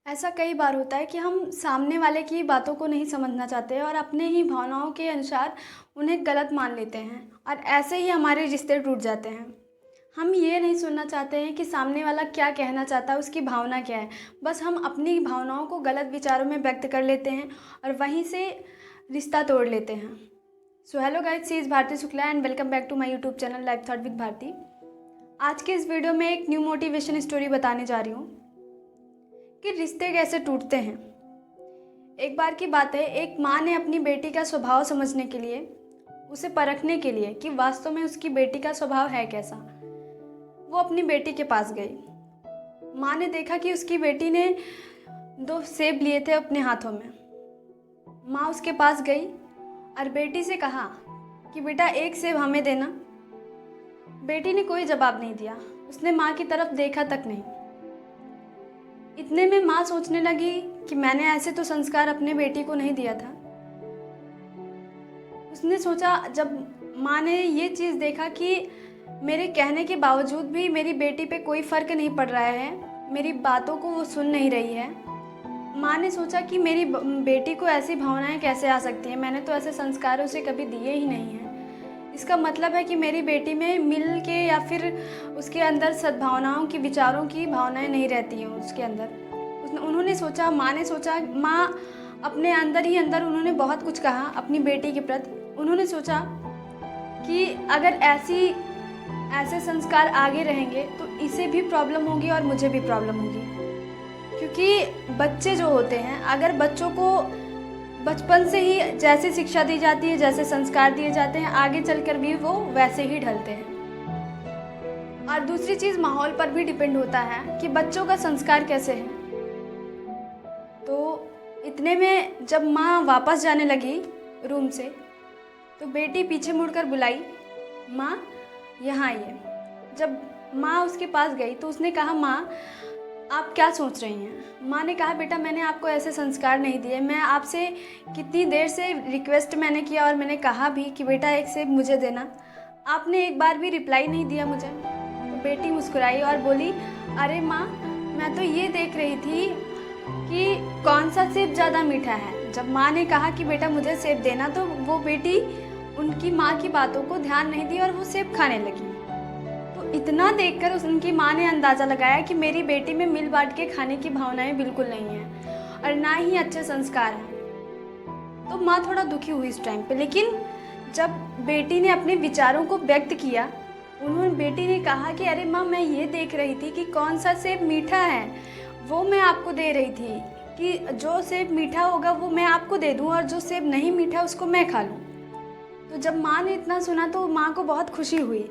ऐसा कई बार होता है कि हम सामने वाले की बातों को नहीं समझना चाहते और अपने ही भावनाओं के अनुसार उन्हें गलत मान लेते हैं और ऐसे ही हमारे रिश्ते टूट जाते हैं। हम ये नहीं सुनना चाहते हैं कि सामने वाला क्या कहना चाहता है, उसकी भावना क्या है। बस हम अपनी भावनाओं को गलत विचारों में व्यक्त कर लेते हैं और वहीं से रिश्ता तोड़ लेते हैं। So hello guys, this is Bharti Shukla and welcome back to my YouTube channel life thought with Bharti. आज के इस वीडियो में एक न्यू मोटिवेशन स्टोरी बताने जा रही हूँ कि रिश्ते कैसे टूटते हैं। एक बार की बात है, एक माँ ने अपनी बेटी का स्वभाव समझने के लिए, उसे परखने के लिए कि वास्तव में उसकी बेटी का स्वभाव है कैसा, वो अपनी बेटी के पास गई। माँ ने देखा कि उसकी बेटी ने 2 सेब लिए थे अपने हाथों में। माँ उसके पास गई और बेटी से कहा कि बेटा 1 सेब हमें देना। बेटी ने कोई जवाब नहीं दिया, उसने माँ की तरफ देखा तक नहीं। इतने में माँ सोचने लगी कि मैंने ऐसे तो संस्कार अपने बेटी को नहीं दिया था। उसने सोचा, जब माँ ने ये चीज़ देखा कि मेरे कहने के बावजूद भी मेरी बेटी पे कोई फ़र्क नहीं पड़ रहा है, मेरी बातों को वो सुन नहीं रही है, माँ ने सोचा कि मेरी बेटी को ऐसी भावनाएं कैसे आ सकती हैं। मैंने तो ऐसे संस्कार उसे कभी दिए ही नहीं हैं। इसका मतलब है कि मेरी बेटी में मिल के या फिर उसके अंदर सद्भावनाओं की, विचारों की भावनाएं नहीं रहती हैं उसके अंदर। उन्होंने सोचा, माँ ने सोचा, माँ अपने अंदर ही अंदर उन्होंने बहुत कुछ कहा अपनी बेटी के प्रति। उन्होंने सोचा कि अगर ऐसे संस्कार आगे रहेंगे तो इसे भी प्रॉब्लम होगी और मुझे भी प्रॉब्लम होगी। क्योंकि बच्चे जो होते हैं, अगर बच्चों को बचपन से ही जैसे शिक्षा दी जाती है, जैसे संस्कार दिए जाते हैं, आगे चलकर भी वो वैसे ही ढलते हैं। और दूसरी चीज़, माहौल पर भी डिपेंड होता है कि बच्चों का संस्कार कैसे है। तो इतने में जब माँ वापस जाने लगी रूम से, तो बेटी पीछे मुड़कर बुलाई, माँ यहाँ आइए। जब माँ उसके पास गई तो उसने कहा, माँ आप क्या सोच रही हैं। माँ ने कहा, बेटा मैंने आपको ऐसे संस्कार नहीं दिए। मैं आपसे कितनी देर से रिक्वेस्ट मैंने किया और मैंने कहा भी कि बेटा 1 सेब मुझे देना, आपने एक बार भी रिप्लाई नहीं दिया मुझे। तो बेटी मुस्कुराई और बोली, अरे माँ, मैं तो ये देख रही थी कि कौन सा सेब ज़्यादा मीठा है। जब माँ ने कहा कि बेटा मुझे सेब देना, तो वो बेटी उनकी माँ की बातों को ध्यान नहीं दी और वो सेब खाने लगी। तो इतना देखकर उनकी माँ ने अंदाज़ा लगाया कि मेरी बेटी में मिल बांट के खाने की भावनाएं बिल्कुल नहीं हैं और ना ही अच्छे संस्कार हैं। तो माँ थोड़ा दुखी हुई इस टाइम पे। लेकिन जब बेटी ने अपने विचारों को व्यक्त किया, बेटी ने कहा कि अरे माँ, मैं ये देख रही थी कि कौन सा सेब मीठा है, वो मैं आपको दे रही थी कि जो सेब मीठा होगा वो मैं आपको दे दूँ और जो सेब नहीं मीठा उसको मैं खा लूँ। तो जब माँ ने इतना सुना तो माँ को बहुत खुशी हुई।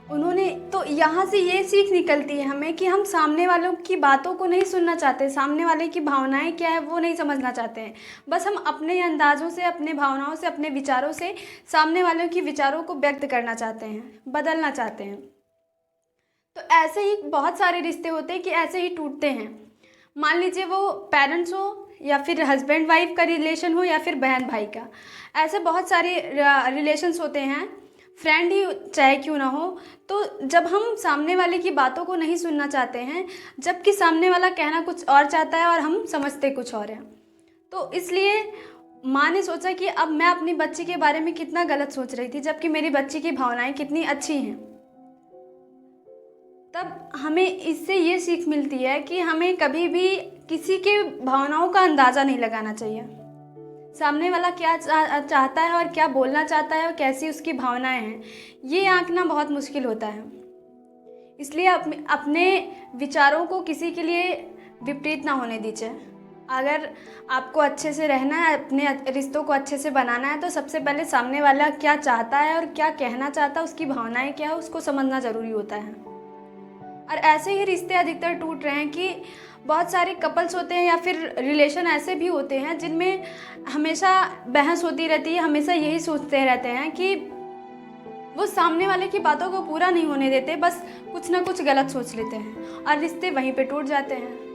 उन्होंने तो यहाँ से ये सीख निकलती है हमें कि हम सामने वालों की बातों को नहीं सुनना चाहते, सामने वाले की भावनाएं क्या है वो नहीं समझना चाहते हैं। बस हम अपने अंदाज़ों से, अपने भावनाओं से, अपने विचारों से सामने वालों की विचारों को व्यक्त करना चाहते हैं, बदलना चाहते हैं। तो ऐसे ही बहुत सारे रिश्ते होते हैं कि ऐसे ही टूटते हैं। मान लीजिए वो पेरेंट्स हो या फिर हस्बैंड वाइफ का रिलेशन हो या फिर बहन भाई का, ऐसे बहुत सारे रिलेशंस होते हैं, फ्रेंड ही चाहे क्यों ना हो। तो जब हम सामने वाले की बातों को नहीं सुनना चाहते हैं, जबकि सामने वाला कहना कुछ और चाहता है और हम समझते कुछ और हैं, तो इसलिए माँ ने सोचा कि अब मैं अपनी बच्ची के बारे में कितना गलत सोच रही थी, जबकि मेरी बच्ची की भावनाएं कितनी अच्छी हैं। तब हमें इससे ये सीख मिलती है कि हमें कभी भी किसी के भावनाओं का अंदाज़ा नहीं लगाना चाहिए। सामने वाला क्या चाहता है और क्या बोलना चाहता है और कैसी उसकी भावनाएं हैं, ये आंकना बहुत मुश्किल होता है। इसलिए अपने विचारों को किसी के लिए विपरीत ना होने दीजिए। अगर आपको अच्छे से रहना है, अपने रिश्तों को अच्छे से बनाना है, तो सबसे पहले सामने वाला क्या चाहता है और क्या कहना चाहता है, उसकी भावनाएं क्या है, उसको समझना ज़रूरी होता है। और ऐसे ही रिश्ते अधिकतर टूट रहे हैं कि बहुत सारे कपल्स होते हैं या फिर रिलेशन ऐसे भी होते हैं जिनमें हमेशा बहस होती रहती है, हमेशा यही सोचते रहते हैं कि वो सामने वाले की बातों को पूरा नहीं होने देते, बस कुछ ना कुछ गलत सोच लेते हैं और रिश्ते वहीं पे टूट जाते हैं।